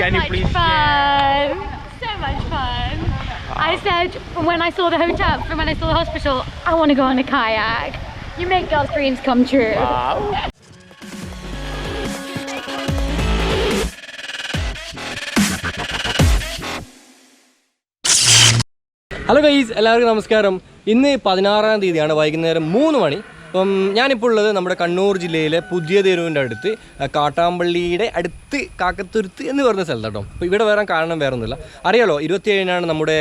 Can you please? Fun. So much fun. I said when I saw the hotel, when I saw the hospital, I want to go on a kayak. You make girls' dreams come true. Wow. Hello guys, എല്ലാവർക്കും നമസ്കാരം. ഇന്ന് 16-ാം തീയതിയാണ്, വൈകുന്നേരം 3 മണി. അപ്പം ഞാനിപ്പോൾ ഉള്ളത് നമ്മുടെ കണ്ണൂർ ജില്ലയിലെ പുതിയ തെരുവിൻ്റെ അടുത്ത്, കാട്ടാമ്പള്ളിയുടെ അടുത്ത് കാക്കത്തുരുത്ത് എന്ന് പറഞ്ഞ സ്ഥലത്ത് കേട്ടോ. അപ്പോൾ ഇവിടെ വരാൻ കാരണം വേറെ ഒന്നുമില്ല, അറിയാലോ 27-നാണ് നമ്മുടെ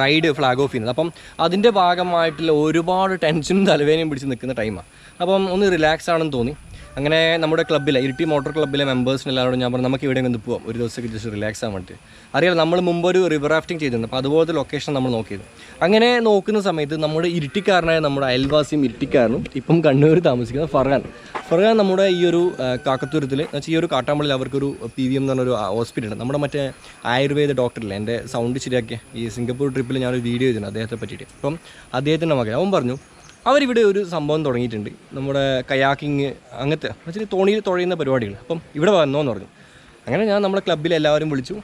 റൈഡ് ഫ്ലാഗ് ഓഫ് ചെയ്യുന്നത്. അപ്പം അതിൻ്റെ ഭാഗമായിട്ടുള്ള ഒരുപാട് ടെൻഷനും തലവേദനയും പിടിച്ച് നിൽക്കുന്ന ടൈമാണ്. അപ്പം ഒന്ന് റിലാക്സ് ആണെന്ന് തോന്നി. അങ്ങനെ നമ്മുടെ ക്ലബ്ബിലെ ഇരിട്ടി മോട്ടോർ ക്ലബ്ബിലെ മെമ്പേഴ്സിനെല്ലാവരോടും ഞാൻ പറഞ്ഞു നമുക്ക് ഇവിടെ ഒന്ന് പോകാം, ഒരു ദിവസത്തേക്ക് ജസ്റ്റ് റിലാക്സ് ആകാൻ വേണ്ടി. അറിയാലോ നമ്മൾ മുമ്പ് ഒരു റിവർ റാഫ്റ്റിംഗ് ചെയ്തിരുന്നു, അപ്പോൾ അതുപോലത്തെ ലൊക്കേഷൻ നമ്മൾ നോക്കിയത്. അങ്ങനെ നോക്കുന്ന സമയത്ത് നമ്മുടെ ഇരിട്ടിക്കാരനായ നമ്മുടെ അയൽവാസിയും ഇരിട്ടിക്കാരനും ഇപ്പം കണ്ണൂർ താമസിക്കുന്ന ഫർഹാൻ നമ്മുടെ ഈ ഒരു കാക്കത്തുരുത്തിൽ എന്നുവെച്ചാൽ ഈ ഒരു കാട്ടാമ്പള്ളിൽ അവർക്കൊരു PVM എന്ന് പറഞ്ഞൊരു ഹോസ്പിറ്റൽ ഉണ്ട്. നമ്മുടെ മറ്റേ ആയുർവേദ ഡോക്ടറില്ലേ, എൻ്റെ സൗണ്ട് ശരിയാക്കിയ ഈ സിംഗപ്പൂർ ട്രിപ്പിൽ ഞാനൊരു വീഡിയോ ചെയ്തിട്ടുണ്ട് അദ്ദേഹത്തെ പറ്റിയിട്ട്. അപ്പം അദ്ദേഹത്തിൻ്റെ മകൻ അവൻ പറഞ്ഞു അവരിവിടെ ഒരു സംഭവം തുടങ്ങിയിട്ടുണ്ട്, നമ്മുടെ കയാക്കിങ് അങ്ങനത്തെ വെച്ചാൽ തോണിയിൽ തുഴയുന്ന പരിപാടികൾ. അപ്പം ഇവിടെ വന്നോന്ന് പറഞ്ഞു. അങ്ങനെ ഞാൻ നമ്മുടെ ക്ലബ്ബിൽ എല്ലാവരും വിളിച്ചു,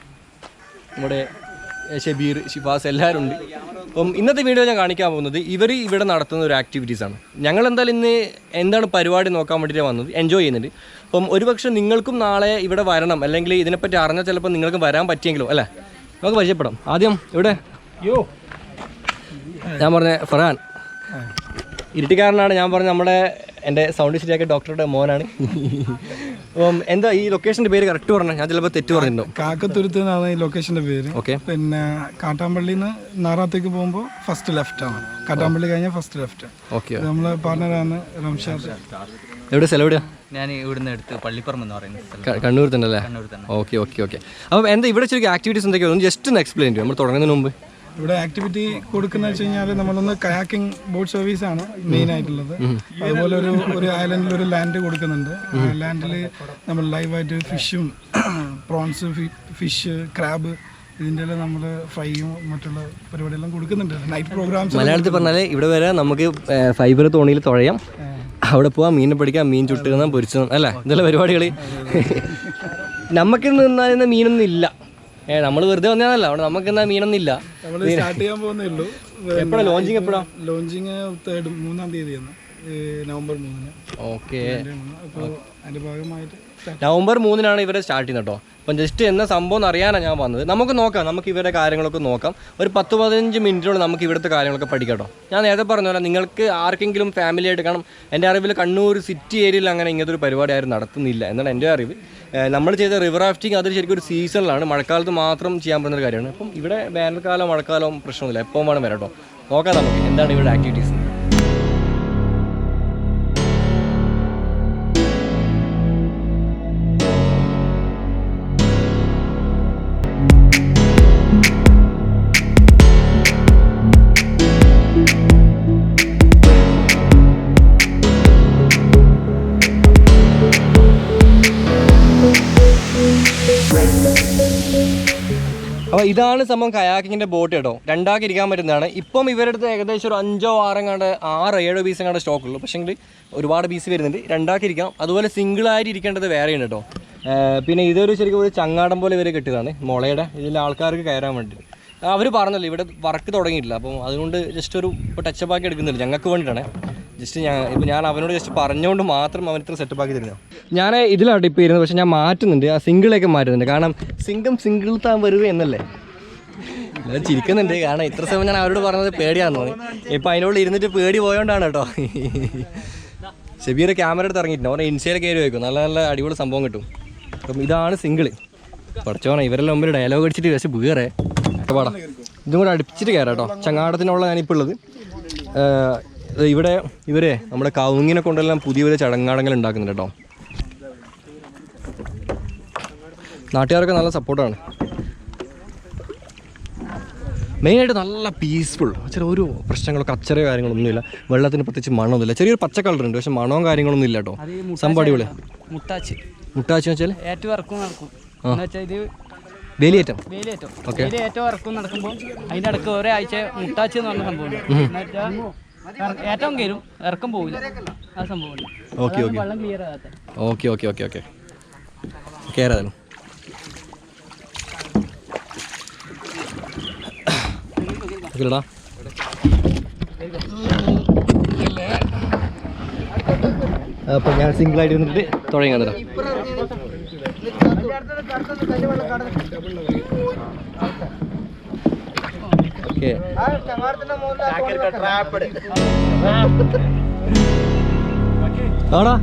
നമ്മുടെ ഷബീർ, ഷിഫാസ് എല്ലാവരും ഉണ്ട്. അപ്പം ഇന്നത്തെ വീഡിയോ ഞാൻ കാണിക്കാൻ പോകുന്നത് ഇവർ ഇവിടെ നടത്തുന്ന ഒരു ആക്ടിവിറ്റീസാണ്. ഞങ്ങൾ എന്തായാലും ഇന്ന് എന്താണ് പരിപാടി നോക്കാൻ വേണ്ടിയിട്ട് വന്നത്, എൻജോയ് ചെയ്യുന്നുണ്ട്. അപ്പം ഒരുപക്ഷെ നിങ്ങൾക്കും നാളെ ഇവിടെ വരണം, അല്ലെങ്കിൽ ഇതിനെപ്പറ്റി അറിഞ്ഞാൽ ചിലപ്പോൾ നിങ്ങൾക്ക് വരാൻ പറ്റിയെങ്കിലും അല്ലേ, നമുക്ക് പരിചയപ്പെടാം. ആദ്യം ഇവിടെ ഞാൻ പറഞ്ഞ ഫർഹാൻ ഇരിട്ടിക്കാരനാണ്. ഞാൻ പറഞ്ഞ എൻ്റെ സൗണ്ട് ശരിയാക്കിയ ഡോക്ടറുടെ മോനാണ്. അപ്പം എന്താ ഈ ലൊക്കേഷൻ്റെ പേര് കറക്റ്റ് പറഞ്ഞാൽ ഞാൻ ചിലപ്പോൾ തെറ്റ് പറഞ്ഞിട്ടുണ്ടോ? കാക്കത്തുരുത്ത് എന്നാണ് ഈ ലൊക്കേഷൻ്റെ പേര്. ഓക്കെ. പിന്നെ കാട്ടാമ്പള്ളിയിൽ നിന്ന് നാറാത്തേക്ക് പോകുമ്പോൾ ഫസ്റ്റ് ലെഫ്റ്റ് ആണ്. കാട്ടാമ്പള്ളി കഴിഞ്ഞാൽ ഫസ്റ്റ് ലെഫ്റ്റ്. ഓക്കെ. നമ്മളെ പാർട്ണറാണ് റംഷാദ്. എവിടെ സ്ഥലം എവിടെയാ? ഞാൻ ഇവിടുന്ന് എടുത്ത് പള്ളിപ്പറമ്പ് എന്ന് പറയുന്നത് കണ്ണൂർ തന്നെ അല്ലേ? Okay okay okay. അപ്പം എന്താ ഇവിടെ ശരിക്കും ആക്ടിവിറ്റീസ് എന്തൊക്കെയാണ് ജസ്റ്റ് ഒന്ന് എക്സ്പ്ലെയിൻ ചെയ്യും നമ്മൾ തുടങ്ങുന്നതിന് മുമ്പ്. ഇവിടെ ആക്ടിവിറ്റി കൊടുക്കുന്ന വെച്ച് കഴിഞ്ഞാൽ നമ്മളൊന്ന് കയാക്കിംഗ് ബോട്ട് സർവീസ് ആണ് മെയിൻ ആയിട്ടുള്ളത്. അതുപോലെ ഒരു ഐലൻഡിൽ ഒരു ലാൻഡ് കൊടുക്കുന്നുണ്ട്. ലാൻഡിൽ നമ്മൾ ലൈവായിട്ട് ഫിഷും പ്രോൺസ്, ഫിഷ്, ക്രാബ് ഇതിൻ്റെ എല്ലാം നമ്മൾ ഫ്രൈയും മറ്റുള്ള പരിപാടിയെല്ലാം കൊടുക്കുന്നുണ്ട്. നൈറ്റ് പ്രോഗ്രാംസ് മലയാളത്തിൽ പറഞ്ഞാൽ ഇവിടെ വരെ നമുക്ക് ഫൈബർ തോണിയിൽ തുഴയാം, അവിടെ പോവാം, മീനെ പിടിക്കാം, മീൻ ചുട്ടുക, പൊരിച്ചു അല്ലേ, ഇതെല്ലാം പരിപാടികൾ. നമുക്ക് നിന്നാൽ മീനൊന്നും ഇല്ല, നമ്മൾ വെറുതെ വന്നതല്ല, അവിടെ നമുക്ക് എന്നാ മീനൊന്നും ഇല്ല. സ്റ്റാർട്ട് ചെയ്യാൻ പോകുന്നേ ഉള്ളൂ. എപ്പോഴാണ് ലോഞ്ചിങ്? എപ്പോഴാണ് ലോഞ്ചിങ്? 3-ാം തീയതിയാണ്, നവംബർ 3-ന്. ഓക്കെ. അപ്പോൾ അതിൻ്റെ ഭാഗമായിട്ട് നവംബർ 3-നാണ് ഇവരെ സ്റ്റാർട്ട് ചെയ്യുന്നത് കേട്ടോ. അപ്പം ജസ്റ്റ് എന്ന സംഭവം എന്ന് അറിയാനാണ് ഞാൻ വന്നത്. നമുക്ക് നോക്കാം, നമുക്ക് ഇവരുടെ കാര്യങ്ങളൊക്കെ നോക്കാം. ഒരു 10-15 മിനിറ്റിനോട് നമുക്ക് ഇവിടുത്തെ കാര്യങ്ങളൊക്കെ പഠിക്കാം കേട്ടോ. ഞാൻ നേരത്തെ പറഞ്ഞ പോലെ നിങ്ങൾക്ക് ആർക്കെങ്കിലും ഫാമിലി ആയിട്ട് കാണും. എൻ്റെ അറിവിൽ കണ്ണൂർ സിറ്റി ഏരിയയിൽ അങ്ങനെ ഇങ്ങനത്തെ ഒരു പരിപാടി ആരും നടത്തുന്നില്ല എന്നാണ് എൻ്റെ അറിവ്. നമ്മൾ ചെയ്ത റിവർ റാഫ്റ്റിംഗ് അത് ശരിക്കും ഒരു സീസണിലാണ്, മഴക്കാലത്ത് മാത്രം ചെയ്യാൻ പറ്റുന്നൊരു കാര്യമാണ്. അപ്പം ഇവിടെ വേനൽക്കാലം മഴക്കാലം പ്രശ്നമൊന്നുമില്ല, എപ്പോൾ വേണം വരാം കേട്ടോ. നോക്കാം നമുക്ക് എന്താണ് ഇവിടെ ആക്ടിവിറ്റീസ്. അപ്പോൾ ഇതാണ് സംഭവം, കയാക്കിങ്ങിൻ്റെ ബോട്ട് കേട്ടോ. 2 ഇരിക്കാൻ പറ്റുന്നതാണ്. ഇപ്പം ഇവരുടെ അടുത്ത് ഏകദേശം ഒരു 5-6 പീസ് എങ്ങാണ്ട് സ്റ്റോക്കുള്ളൂ. പക്ഷേ ഒരുപാട് പീസ് വരുന്നുണ്ട്. 2 ഇരിക്കാം. അതുപോലെ സിംഗിളായിട്ട് ഇരിക്കേണ്ടത് വേറെയുണ്ട് കേട്ടോ. പിന്നെ ഇതൊരു ശരിക്കും ഒരു ചങ്ങാടം പോലെ ഇവർ കെട്ടിയതാണ്, മുളയുടെ. ഇതിൽ ആൾക്കാർക്ക് കയറാൻ വേണ്ടിയിട്ട്. അവർ പറഞ്ഞല്ലോ ഇവിടെ വർക്ക് തുടങ്ങിയിട്ടില്ല, അപ്പം അതുകൊണ്ട് ജസ്റ്റ് ഒരു ഇപ്പോൾ ടച്ചപ്പ് ആക്കി എടുക്കുന്നില്ല, ഞങ്ങൾക്ക് വേണ്ടിയിട്ടാണ്. ജസ്റ്റ് ഞാൻ അവനോട് ജസ്റ്റ് പറഞ്ഞുകൊണ്ട് മാത്രം അവൻ ഇത്ര സെറ്റപ്പ് ആക്കി തരുന്നത്. ഞാൻ ഇതിലാണ് ഇപ്പോൾ ഇരുന്നത്, പക്ഷേ ഞാൻ മാറ്റുന്നുണ്ട്, ആ സിംഗിളൊക്കെ മാറ്റുന്നുണ്ട്. കാരണം സിംഗിൾ താൻ വരുക എന്നല്ലേ. ഞാൻ ചിരിക്കുന്നുണ്ട്, കാരണം ഇത്ര സമയം ഞാൻ അവരോട് പറഞ്ഞത് പേടിയാന്ന് തോന്നി. ഇപ്പം അതിനോട് ഇരുന്നിട്ട് പേടി പോയോണ്ടാണ് കേട്ടോ. ഷബീർ ക്യാമറ എടുത്ത് ഇറങ്ങിയിട്ടുണ്ട്, അവനെ ഇൻസ്റ്റയിൽ കയറി വയ്ക്കും, നല്ല നല്ല അടിപൊളി സംഭവം കിട്ടും. അപ്പം ഇതാണ് സിംഗിള്. പഠിച്ചോണേ ഇവരെല്ലാം മുമ്പിൽ ഡയലോഗ് അടിച്ചിട്ട് പക്ഷേ വേറെ പാടാം. ഇതും കൂടെ അടുപ്പിച്ചിട്ട് കയറാം കേട്ടോ. ചങ്ങാടത്തിനുള്ള ഞാനിപ്പോൾ ഉള്ളത് ഇവിടെ നമ്മുടെ കവുങ്ങിനെ കൊണ്ടെല്ലാം പുതിയ പുതിയ ചടങ്ങാടങ്ങൾ ഉണ്ടാക്കുന്നുണ്ട് കേട്ടോ. നാട്ടുകാരൊക്കെ നല്ല സപ്പോർട്ടാണ്. മെയിനായിട്ട് നല്ല പീസ്ഫുൾ, ചില ഒരു പ്രശ്നങ്ങളോ കച്ചറയോ കാര്യങ്ങളൊന്നുമില്ല. വെള്ളത്തിന് പ്രത്യേകിച്ച് മണമൊന്നുമില്ല. ചെറിയൊരു പച്ച കളറുണ്ട്, പക്ഷെ മണവും കാര്യങ്ങളൊന്നും ഇല്ല കേട്ടോ. സംഭവം അടിപൊളി. മുട്ടാച്ചി വെച്ചാൽ വേലിയേറ്റം. ഓക്കെ. ഏറ്റവും ഇറക്കും നടക്കുമ്പോൾ അതിൻ്റെ ഇടയ്ക്ക് ഒരാഴ്ച മുട്ടാച്ചി എന്ന് പറഞ്ഞ സംഭവം ഏറ്റവും കയറും, ഇറക്കം പോവില്ല, ആ സംഭവം. ഓക്കെ ഓക്കെ വെള്ളം ക്ലിയർ ആകാത്ത. ഓക്കെ ഓക്കെ ഓക്കെ ഓക്കെ കയറാനും കുഴപ്പമില്ലടാ. അപ്പോൾ ഞാൻ സിംഗിളായിട്ട് നിന്നിട്ട് തുടങ്ങി തരാം. ഓക്കെ ആടാ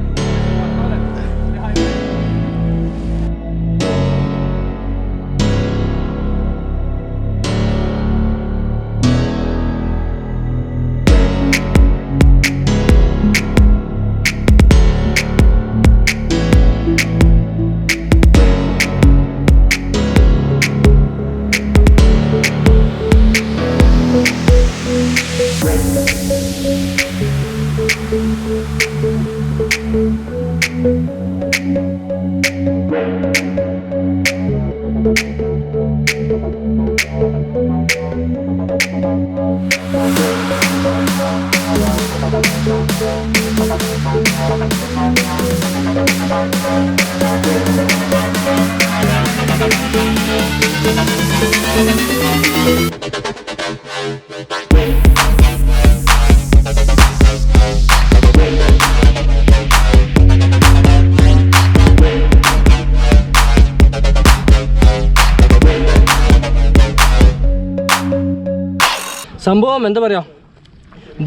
സംഭവം എന്താ പറയുക,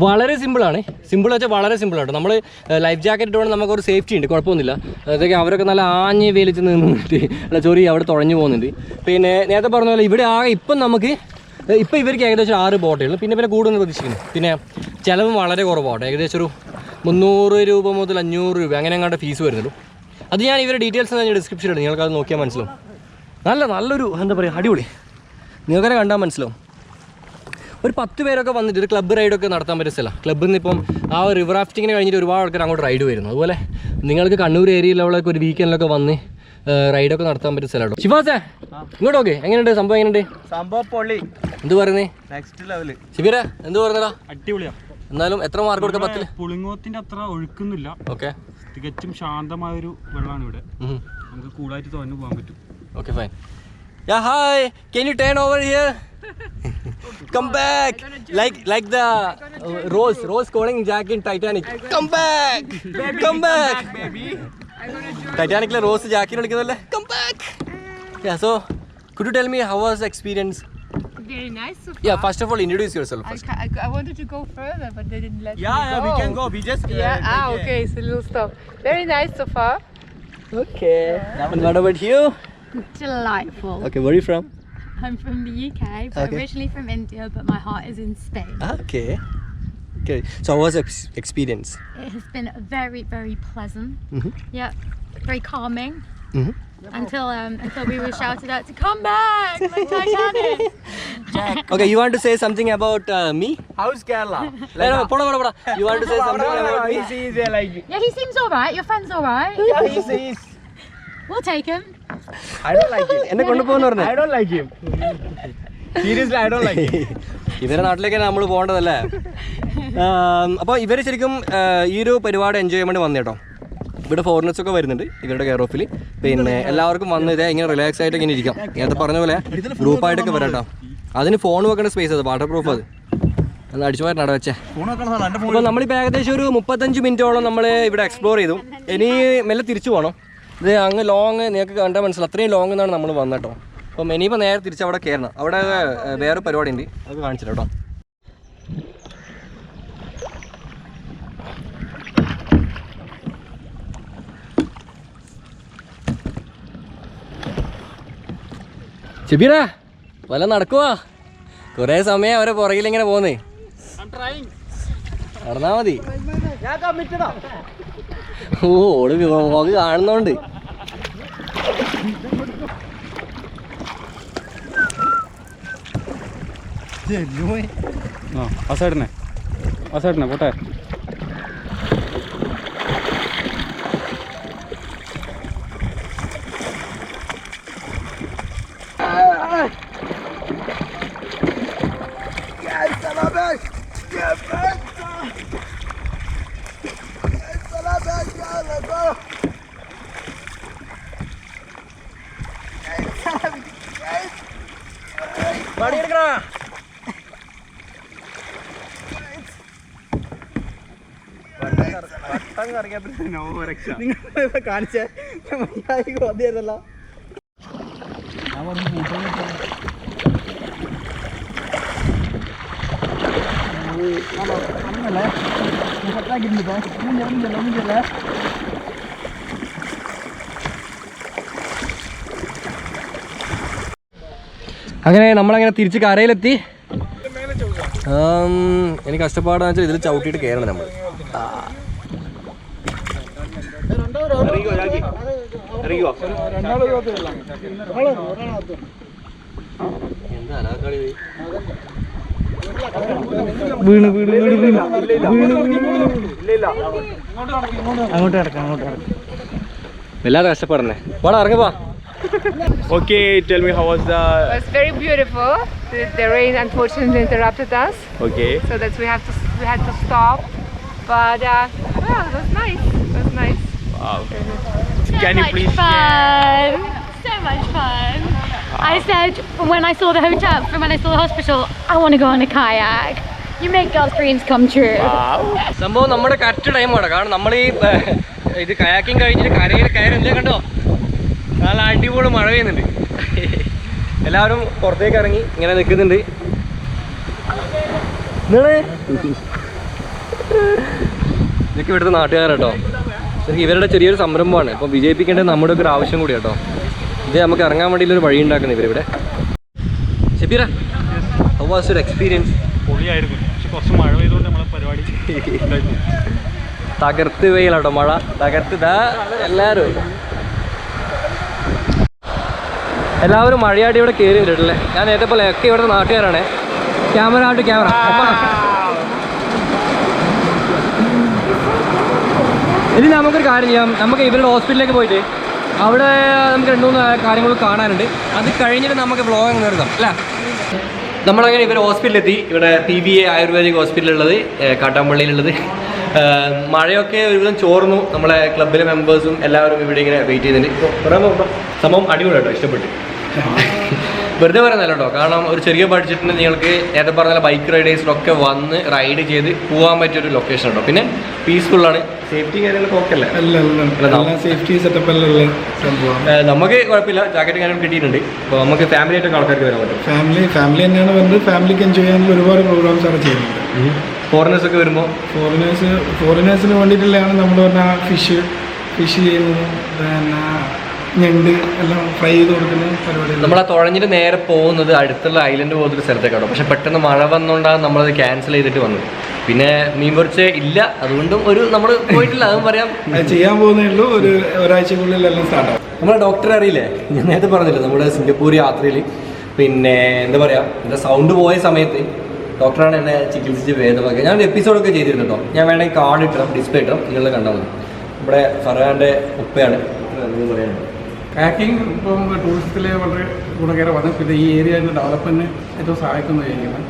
വളരെ സിമ്പിളാണ്. സിമ്പിൾ വെച്ചാൽ വളരെ സിമ്പിളാണ്. നമ്മൾ ലൈഫ് ജാക്കറ്റ് ഇട്ടുകൊണ്ട് നമുക്കൊരു സേഫ്റ്റി ഉണ്ട്, കുഴപ്പമൊന്നുമില്ല. അതൊക്കെ അവരൊക്കെ നല്ല ആഞ്ഞ് വേലിച്ച് നിന്നിട്ട് അല്ല ചൊറി അവിടെ തുഴഞ്ഞു പോകുന്നുണ്ട്. പിന്നെ നേരത്തെ പറഞ്ഞ പോലെ ഇവിടെ ആകെ ഇപ്പം ഇവർക്ക് ഏകദേശം 6 ബോട്ടുകൾ, പിന്നെ കൂടുതൽ പ്രതീക്ഷിക്കുന്നു. പിന്നെ ചിലവും വളരെ കുറവാണ്, ഏകദേശം ഒരു 300 രൂപ മുതൽ 500 രൂപ അങ്ങനെ അങ്ങോട്ട് ഫീസ് വരുന്നുള്ളൂ. അത് ഞാൻ ഇവരുടെ ഡീറ്റെയിൽസ് ഞാൻ ഡിസ്ക്രിപ്ഷനിൽ ഇടും, നിങ്ങൾക്കത് നോക്കിയാൽ മനസ്സിലാവും. നല്ലൊരു എന്താ പറയുക, അടിപൊളി, നിങ്ങൾക്കന്നെ കണ്ടാൽ മനസ്സിലാവും. ഒരു 10 പേരൊക്കെ വന്നിട്ട് ഒരു ക്ലബ്ബ് റൈഡൊക്കെ നടത്താൻ പറ്റിയ സ്ഥലമാണ്. ക്ലബ്ബിൽ നിന്ന് ഇപ്പം ആ റിവർ റാഫ്റ്റിങ്ങിന് കഴിഞ്ഞിട്ട് ഒരുപാട് ആൾക്കാർ അങ്ങോട്ട് റൈഡ് വരുന്നു. അതുപോലെ നിങ്ങൾക്ക് കണ്ണൂർ ഏരിയയിലുള്ളവർക്ക് ഒരു വീക്കെൻഡിലൊക്കെ വന്ന് റൈഡൊക്കെ നടത്താൻ പറ്റിയ സ്ഥലമാണ്. ശിവാസേ ഇങ്ങോട്ട് ഓക്കെ, എങ്ങനെയുണ്ട് സംഭവം? എങ്ങനെയുണ്ട് സംഭവം? പൊള്ളി. എന്ത് പറയുന്നേ? Next level. ശിബിര എന്ത് പറയുന്നടാ? അടിപൊളിയാ. എന്നാലും എത്ര മാർക്ക് കൊടുക്കാം 10-ൽ? പുളിങ്ങോത്തിന്റെ അത്ര ഒഴുക്കുന്നില്ല. ഓക്കെ, തികച്ചും ശാന്തമായൊരു വെള്ളമാണ് ഇവിടെ. നമുക്ക് കൂളായിട്ട് തോന്നു പോകാൻ പറ്റും. Okay fine. Yeah, hi. Can you turn over here? Come back. Like the Rose calling Jack in Titanic. Come back. Come back. Titanic le Rose Jack in vilikkunnalla. Come back. Yeah, so could you tell me how was the experience? Very nice so far. Yeah, first of all introduce yourself first. I wanted to go further, but they didn't let me Yeah, go. we can go. We just Okay, so we'll stop. Very nice so far. Okay. And what about you? Delightful. Okay, where are you from? I'm from the UK, but Okay. originally from India, but my heart is in Spain. Okay. Okay. So how was the experience? It has been very, very pleasant. Mhm. Yeah, very calming. Mhm. Until we were shouted out to come back, like Titanic. Okay, you want to say something about me? How's Kerala? No, poda. You want to say something about me? He's like. Yeah, he seems alright. Your friend's alright. Yeah, he's. We'll take him. I don't like him. എന്നെ കൊണ്ടുപോകുന്ന പറഞ്ഞു. I don't like him. Seriously, I don't like him. ഇവരെ നാട്ടിലേക്കാണ് നമ്മൾ പോകേണ്ടതല്ലേ. അപ്പോൾ ഇവർ ശരിക്കും ഈ ഒരു പരിപാടി എൻജോയ് ചെയ്യാൻ വേണ്ടി വന്നു കേട്ടോ. ഇവിടെ ഫോറിനേഴ്സ് ഒക്കെ വരുന്നുണ്ട് ഇവരുടെ കെയർ ഓഫിൽ. പിന്നെ എല്ലാവർക്കും വന്ന് ഇതേ ഇങ്ങനെ റിലാക്സ് ആയിട്ട് ഇങ്ങനെ ഇരിക്കാം. നേരത്തെ പറഞ്ഞ പോലെ ഗ്രൂപ്പായിട്ടൊക്കെ വരാം കേട്ടോ. അതിന് ഫോൺ വെക്കേണ്ട സ്പേസ്, അത് വാട്ടർ പ്രൂഫ്, അത് ഒന്ന് അടിച്ചു മാറ്റണം അവിടെ വെച്ചേ. അപ്പോൾ നമ്മളിപ്പോൾ ഏകദേശം ഒരു 35 മിനിറ്റോളം നമ്മൾ ഇവിടെ എക്സ്പ്ലോർ ചെയ്തു. ഇനി മെല്ലെ തിരിച്ചു പോകണം. ഇത് അങ്ങ് ലോങ് നിങ്ങൾക്ക് കണ്ടാൽ മനസ്സിലാവും, അത്രയും ലോങ് എന്നാണ് നമ്മൾ വന്നത് കേട്ടോ. അപ്പം ഇനിയിപ്പോൾ നേരെ തിരിച്ച് അവിടെ കയറണം. അവിടെ വേറെ പരിപാടി ഉണ്ട്, അത് കാണിച്ചില്ല കേട്ടോ. ഷിബിറ വല്ല നടക്കുവാ? കുറേ സമയം അവരെ പുറകിലിങ്ങനെ പോന്നേ. നടന്നാ മതി. ഓ ഓട് വ്ലോഗ് കാണുന്നോണ്ട്. ആ സൈഡിനെ പോട്ടെ. കാണിച്ചേ മതിയല്ലോ. അങ്ങനെ നമ്മളങ്ങനെ തിരിച്ച് കരയിലെത്തി. എനിക്ക് കഷ്ടപ്പാടെന്ന് വെച്ചാൽ ഇതിൽ ചവിട്ടിയിട്ട് കയറണം നമ്മൾ. വീണ് വീണ് വീണ് വീണ് അങ്ങോട്ട് കിടക്കാം അങ്ങോട്ട് കിടക്കാം. വല്ലാതെ കഷ്ടപ്പെടണേ. വാടാ ഇറങ്ങിപ്പോ. Okay, tell me how was the... It was very beautiful. The rain unfortunately interrupted us, Okay. so that we had to stop. But well, it was nice. It was nice. Wow. So Can you much please fun. So much fun. I said when I saw the hotel, when I saw the hospital, I want to go on a kayak. You make girls' dreams come true. സംഭവം നമ്മുടെ correct ടൈമാണ്. കാരണം നമ്മൾ ഈ ഇത് kayaking കഴിഞ്ഞിട്ട് കരയിൽ കയറില്ലേ കണ്ടോ, നല്ല അടിപൊളി മഴ പെയ്യുന്നുണ്ട്. എല്ലാവരും പുറത്തേക്ക് ഇറങ്ങി ഇങ്ങനെ നിൽക്കുന്നുണ്ട്. ഇതൊക്കെ ഇവിടുത്തെ നാട്ടുകാരാട്ടോ. ശരിക്കും ഇവരുടെ ചെറിയൊരു സംരംഭമാണ്. ഇപ്പം വിജയിപ്പിക്കേണ്ടത് നമ്മുടെ ഒക്കെ ഒരു ആവശ്യം കൂടി കേട്ടോ. ഇത് നമുക്ക് ഇറങ്ങാൻ വേണ്ടിയിട്ടൊരു വഴി ഉണ്ടാക്കുന്നത് ഇവരിവിടെ. Shabeera, how was your experience? പൊളിയായിരുന്നു. പക്ഷെ കുറച്ച് മഴ പെയ്തുകൊണ്ട് നമ്മളെ പരിപാടി തകർത്ത് വെയിലാട്ടോ മഴ. തകർത്തതാ എല്ലാവരും മഴയാടി ഇവിടെ കയറിയിട്ടല്ലേ. ഞാൻ നേരത്തെ പോലെ ഒക്കെ ഇവിടുത്തെ നാട്ടുകാരാണ്. Camera to camera. ഇനി നമുക്കൊരു കാര്യം ചെയ്യാം. നമുക്ക് ഇവരുടെ ഹോസ്പിറ്റലിലേക്ക് പോയിട്ട് അവിടെ നമുക്ക് 2-3 കാര്യങ്ങൾ കാണാനുണ്ട്. അത് കഴിഞ്ഞിട്ട് നമുക്ക് വ്ളോഗ് നിർത്താം അല്ലേ. നമ്മളങ്ങനെ ഇവർ ഹോസ്പിറ്റലിലെത്തി. ഇവിടെ PVA ആയുർവേദിക് ഹോസ്പിറ്റലുള്ളത് കാട്ടാമ്പള്ളിയിലുള്ളത്. മഴയൊക്കെ ഒരുവിധം ചോർന്നു. നമ്മളെ ക്ലബിലെ മെമ്പേഴ്സും എല്ലാവരും ഇവിടെ ഇങ്ങനെ വെയിറ്റ് ചെയ്യുന്നുണ്ട്. സംഭവം അടിപൊളി കേട്ടോ, ഇഷ്ടപ്പെട്ടു. വെറുതെ പറയുന്നല്ലോ കേട്ടോ. കാരണം ഒരു ചെറിയ ബഡ്ജറ്റിന് നിങ്ങൾക്ക് നേരത്തെ പറഞ്ഞ ബൈക്ക് റൈഡേഴ്സിലൊക്കെ വന്ന് റൈഡ് ചെയ്ത് പോകാൻ പറ്റിയൊരു ലൊക്കേഷൻ ഉണ്ടോ. പിന്നെ പീസ്ഫുള്ളാണ്. സേഫ്റ്റി കാര്യങ്ങളൊക്കെ ഓക്കെ അല്ലേ? സേഫ്റ്റി സെറ്റപ്പ് അല്ലേ സംഭവം. നമുക്ക് കുഴപ്പമില്ല. ജാക്കറ്റ് കാര്യം കിട്ടിയിട്ടുണ്ട്. അപ്പോൾ നമുക്ക് ഫാമിലി ആയിട്ടൊക്കെ ആൾക്കാർക്ക് വരാൻ പറ്റും. ഫാമിലി തന്നെയാണ് വരുന്നത്. ഫാമിലിക്ക് എൻജോയ് ചെയ്യാനുള്ള ഒരുപാട് പ്രോഗ്രാംസ് ആണ് ചെയ്യുന്നത്. ഫോറിനേഴ്സ് ഒക്കെ വരുമ്പോൾ ഫോറിനേഴ്സിന് വേണ്ടിയിട്ടുള്ളതാണ് നമ്മൾ പറഞ്ഞ ഫിഷ് ചെയ്യുന്നത്, പിന്നെ ഞണ്ട് എല്ലാം ഫ്രൈ ചെയ്ത് കൊടുക്കുന്ന പരിപാടി. നമ്മൾ ആ തുഴഞ്ഞിട്ട് നേരെ പോകുന്നത് അടുത്തുള്ള ഐലൻഡ് പോകുന്നൊരു സ്ഥലത്തേക്കാണ്. പക്ഷെ പെട്ടെന്ന് മഴ വന്നുകൊണ്ടാണ് നമ്മളത് ക്യാൻസൽ ചെയ്തിട്ട് വന്നത്. പിന്നെ മീൻ പൊറിച്ച് ഇല്ല, അതുകൊണ്ടും നമ്മൾ പോയിട്ടില്ല. അതും പറയാം. ചെയ്യാൻ പോകുന്നേ ഉള്ളൂ. ഒരാഴ്ചക്കുള്ളിൽ എല്ലാം സ്റ്റാർട്ടാവും. നമ്മളെ ഡോക്ടറെ അറിയില്ലേ, ഞാൻ നേരത്തെ പറഞ്ഞില്ല നമ്മുടെ സിംഗപ്പൂർ യാത്രയിൽ. പിന്നെ എന്താ പറയുക, എൻ്റെ സൗണ്ട് പോയ സമയത്ത് ഡോക്ടറാണ് എന്നെ ചികിത്സിച്ച് ഭേദമാക്കി. ഞാൻ എപ്പിസോഡൊക്കെ ചെയ്തിരുന്നു കേട്ടോ. ഞാൻ വേണമെങ്കിൽ കാർഡ് ഇട്ടാം, ഡിസ്പ്ലേ ഇട്ടാം, നിങ്ങൾ കണ്ടാൽ മതി. നമ്മുടെ ഫർഹാൻ്റെ ഉപ്പയാണ് പറയാനുള്ളത്. കാക്കിംഗ് ഇപ്പം ടൂറിസത്തിലെ വളരെ ഗുണകരമാണ്. പിന്നെ ഈ ഏരിയ ഡെവലപ്മെൻറ്റിന് ഏറ്റവും സഹായിക്കുന്നതായിരിക്കുന്നത്.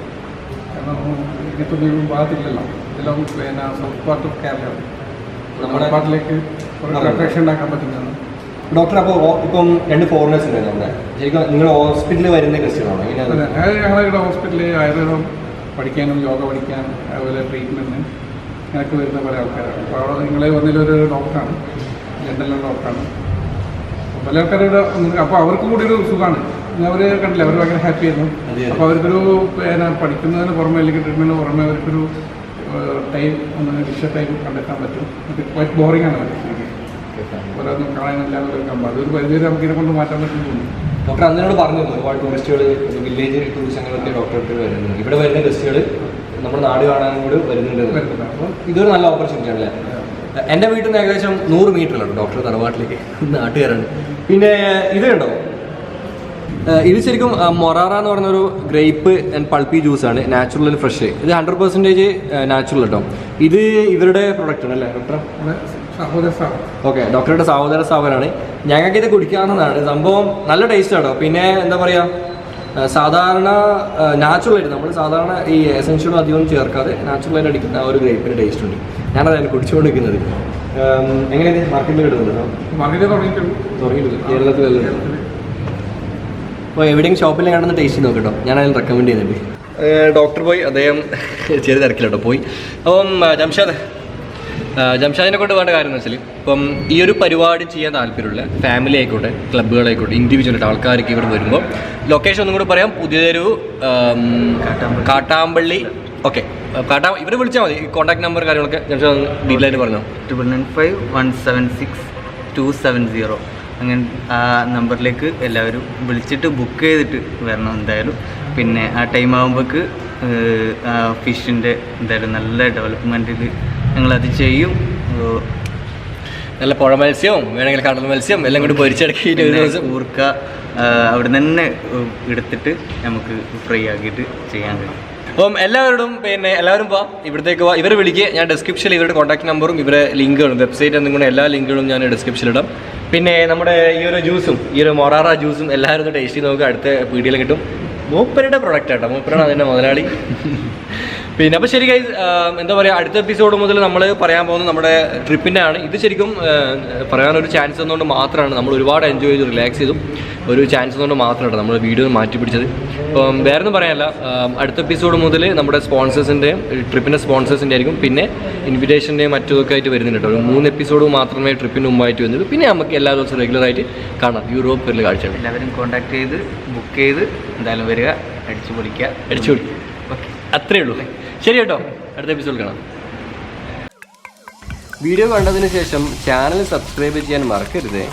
കാരണം ഇങ്ങനത്തെ ഒന്നും ഭാഗത്തില്ലല്ലോ. ഇതെല്ലാം പിന്നെ സൗത്ത് പാർട്ട് ഓഫ് കേരളയാണ്. നമ്മുടെ പാർട്ടിലേക്ക് ഒരു അട്രാക്ഷൻ ഉണ്ടാക്കാൻ പറ്റുന്നതാണ്. ഡോക്ടർ, അപ്പോൾ ഇപ്പം 2 ഫോറിനേഴ്സ് ഉണ്ട് നമ്മുടെ. ശരിക്കും നിങ്ങൾ ഹോസ്പിറ്റലിൽ വരുന്ന ക്വസ്റ്റ്യനാണോ? ഞങ്ങളുടെ ഹോസ്പിറ്റലിൽ ആയുർവേദം പഠിക്കാനും യോഗ പഠിക്കാനും അതുപോലെ ട്രീറ്റ്മെൻറ്റിന് ഞങ്ങൾക്ക് വരുന്ന പല ആൾക്കാരാണ്. അപ്പോൾ അവിടെ നിങ്ങളെ വന്നതിലൊരു ഡോക്ടറാണ്, ജനറൽ ഡോക്ടറാണ്. പല ആൾക്കാരുടെ അപ്പോൾ അവർക്കും കൂടി ഒരു സുഖമാണ്. അവർ കണ്ടില്ല, അവർ ഭയങ്കര ഹാപ്പി ആയിരുന്നു. അപ്പോൾ അവർക്കൊരു പിന്നെ പഠിക്കുന്നതിന് പുറമെ അല്ലെങ്കിൽ ട്രീറ്റ്മെൻറ്റിന് പുറമെ അവർക്കൊരു ടൈം ഡിഷ ടൈം കണ്ടെത്താൻ പറ്റും. ക്വൈറ്റ് ബോറിംഗ് ആണ് ശരിക്കും. ഓരോന്നും കാണാനില്ലാതെ ഒരു കമ്പം അതൊരു പരിധി നമുക്ക് ഇതിനെ കൊണ്ട് മാറ്റാൻ പറ്റുന്നു. ഡോക്ടർ അന്നോട് പറഞ്ഞു ഒരുപാട് ടൂറിസ്റ്റുകൾ വില്ലേജ് ടൂറിസങ്ങളൊക്കെ ഡോക്ടർക്ക് വരുന്നുണ്ട്. ഇവിടെ വരുന്ന ഗസ്റ്റുകൾ നമ്മുടെ നാട് കാണാനും കൂടി വരുന്നുണ്ട്. അപ്പോൾ ഇതൊരു നല്ല ഓപ്പർച്യൂണിറ്റി ആണല്ലേ. എൻ്റെ വീട്ടിൽ നിന്ന് ഏകദേശം 100 മീറ്ററിലുണ്ട് ഡോക്ടർ തറവാട്ടിലേക്ക്. നാട്ടുകാരാണ്. പിന്നെ ഇത് കണ്ടോ, ഇത് ശരിക്കും മൊറാറ എന്ന് പറയുന്നൊരു ഗ്രേപ്പ് ആൻഡ് പൾപ്പി ജ്യൂസാണ്. Natural and fresh. ഇത് 100% നാച്ചുറൽ കേട്ടോ. ഇത് ഇവരുടെ പ്രൊഡക്റ്റാണ് അല്ലേ ഡോക്ടർ? ഓക്കെ, ഡോക്ടറുടെ സഹോദര സ്ഥാപനമാണ്. ഞങ്ങൾക്ക് ഇത് കുടിക്കാവുന്നതാണ്. സംഭവം നല്ല ടേസ്റ്റ് ആട്ടോ. പിന്നെ എന്താ പറയുക, സാധാരണ നാച്ചുറലായിട്ട് നമ്മൾ സാധാരണ ഈ എസെൻഷ്യലും അധികം ചേർക്കാതെ നാച്ചുറലായിട്ട് അടിക്കുന്ന ആ ഒരു ഗ്രേപ്പിൻ്റെ ടേസ്റ്റ് ഉണ്ട്. ഞാനതാണ് കുടിച്ചുകൊണ്ടിരിക്കുന്നത്. എങ്ങനെയാണ് മാർക്കറ്റിൽ കിട്ടുന്നുണ്ടോ? മാർക്കറ്റിൽ തുടങ്ങിയിട്ടുണ്ട് കേരളത്തിലല്ല. അപ്പോൾ എവിടെയും ഷോപ്പിൽ കണ്ടെന്ന് ടേസ്റ്റ് നോക്കട്ടോ. ഞാൻ അതിൽ റെക്കമെൻഡ് ചെയ്യുന്നുണ്ട്. ഡോക്ടർ പോയി, അദ്ദേഹം ചെറിയ തിരക്കിലോട്ടോ പോയി. അപ്പം ജംഷാദ്, ജംഷാദിനെ കൊണ്ട് വേണ്ട കാര്യം എന്ന് വെച്ചാൽ ഇപ്പം ഈ ഒരു പരിപാടി ചെയ്യാൻ താല്പര്യമുള്ള ഫാമിലി ആയിക്കോട്ടെ ക്ലബ്ബുകളായിക്കോട്ടെ ഇൻഡിവിജ്വലായിട്ട് ആൾക്കാർക്ക് ഇവിടെ വരുമ്പോൾ ലൊക്കേഷൻ ഒന്നും കൂടെ പറയാം. പുതിയതെരു കാട്ടാമ്പള്ളി. ഓക്കെ, ഇവരെ വിളിച്ചാൽ മതി. കോൺടാക്ട് നമ്പർ കാര്യങ്ങളൊക്കെ ജംഷാദ് ഡീറ്റെയിൽ ആയിട്ട് പറഞ്ഞോ. 995176 അങ്ങനെ ആ നമ്പറിലേക്ക് എല്ലാവരും വിളിച്ചിട്ട് ബുക്ക് ചെയ്തിട്ട് വരണം എന്തായാലും. പിന്നെ ആ ടൈം ആകുമ്പോൾക്ക് ഫിഷിൻ്റെ എന്തായാലും നല്ല ഡെവലപ്മെൻറ്റിൽ ഞങ്ങളത് ചെയ്യും. നല്ല പുഴ മത്സ്യവും വേണമെങ്കിൽ കടൽ മത്സ്യം എല്ലാം കൂടി പൊരിച്ചടക്കിയിട്ട് ഒരു ദിവസം ഊർക്ക അവിടെ തന്നെ എടുത്തിട്ട് നമുക്ക് ഫ്രൈ ആക്കിയിട്ട് ചെയ്യാൻ കഴിയും. അപ്പം എല്ലാവരോടും എല്ലാവരും ഇവിടത്തേക്ക് ഇവരെ വിളിക്കുക. ഞാൻ ഡിസ്ക്രിപ്ഷനിൽ ഇവരുടെ കോൺടാക്ട് നമ്പറും ഇവരെ ലിങ്കുകളും വെബ്സൈറ്റ് എന്തെങ്കിലും എല്ലാ ലിങ്കുകളും ഞാൻ ഡിസ്ക്രിപ്ഷനിലിടാം. പിന്നെ നമ്മുടെ ഈ ഒരു ജ്യൂസും ഈ ഒരു മൊറാറ ജ്യൂസും എല്ലാവരും ഒന്ന് ടേസ്റ്റ് ചെയ്ത് നോക്കുക. അടുത്ത വീഡിയോയിൽ കിട്ടും. മൂപ്പരുടെ പ്രൊഡക്റ്റ് ആട്ടോ, മൂപ്പരാണ് അതിൻ്റെ മുതലാളി. പിന്നെ അപ്പോൾ ശരി ഗൈസ്, എന്താ പറയുക, അടുത്ത എപ്പിസോഡ് മുതൽ നമ്മൾ പറയാൻ പോകുന്നത് നമ്മുടെ ട്രിപ്പിൻ്റെ ആണ്. ഇത് ശരിക്കും പറയാനൊരു ചാൻസ് തന്നുകൊണ്ട് മാത്രമാണ് നമ്മൾ ഒരുപാട് എൻജോയ് ചെയ്ത് റിലാക്സ് ചെയ്തു. ഒരു ചാൻസ് തന്നുകൊണ്ട് മാത്രമാണ് നമ്മൾ വീഡിയോ മാറ്റി പിടിച്ചത്. അപ്പം വേറെ ഒന്നും പറയാനല്ല, അടുത്ത എപ്പിസോഡ് മുതൽ നമ്മുടെ സ്പോൺസേഴ്സിൻ്റെയും ട്രിപ്പിൻ്റെ സ്പോൺസേഴ്സിൻ്റെ ആയിരിക്കും. പിന്നെ ഇൻവിറ്റേഷൻ്റെയും മറ്റൊക്കെ ആയിട്ട് വരുന്നുണ്ട് കേട്ടോ. ഒരു 3 എപ്പിസോഡ് മാത്രമേ ട്രിപ്പിന് മുമ്പായിട്ട് വരുന്നുള്ളൂ. പിന്നെ നമുക്ക് എല്ലാ ദിവസവും റെഗുലറായിട്ട് കാണാം. യൂറോപ്പിൽ കാഴ്ചകൾ എല്ലാവരും കോൺടാക്ട് ചെയ്ത് ബുക്ക് ചെയ്ത് എന്തായാലും വരിക, അടിച്ചു പൊളിക്കുക. ഓക്കെ, അത്രയേ ഉള്ളൂ. ശരി കേട്ടോ, അടുത്ത എപ്പിസോഡ് കാണാം. വീഡിയോ കണ്ടതിന് ശേഷം ചാനൽ സബ്സ്ക്രൈബ് ചെയ്യാൻ മറക്കരുത്.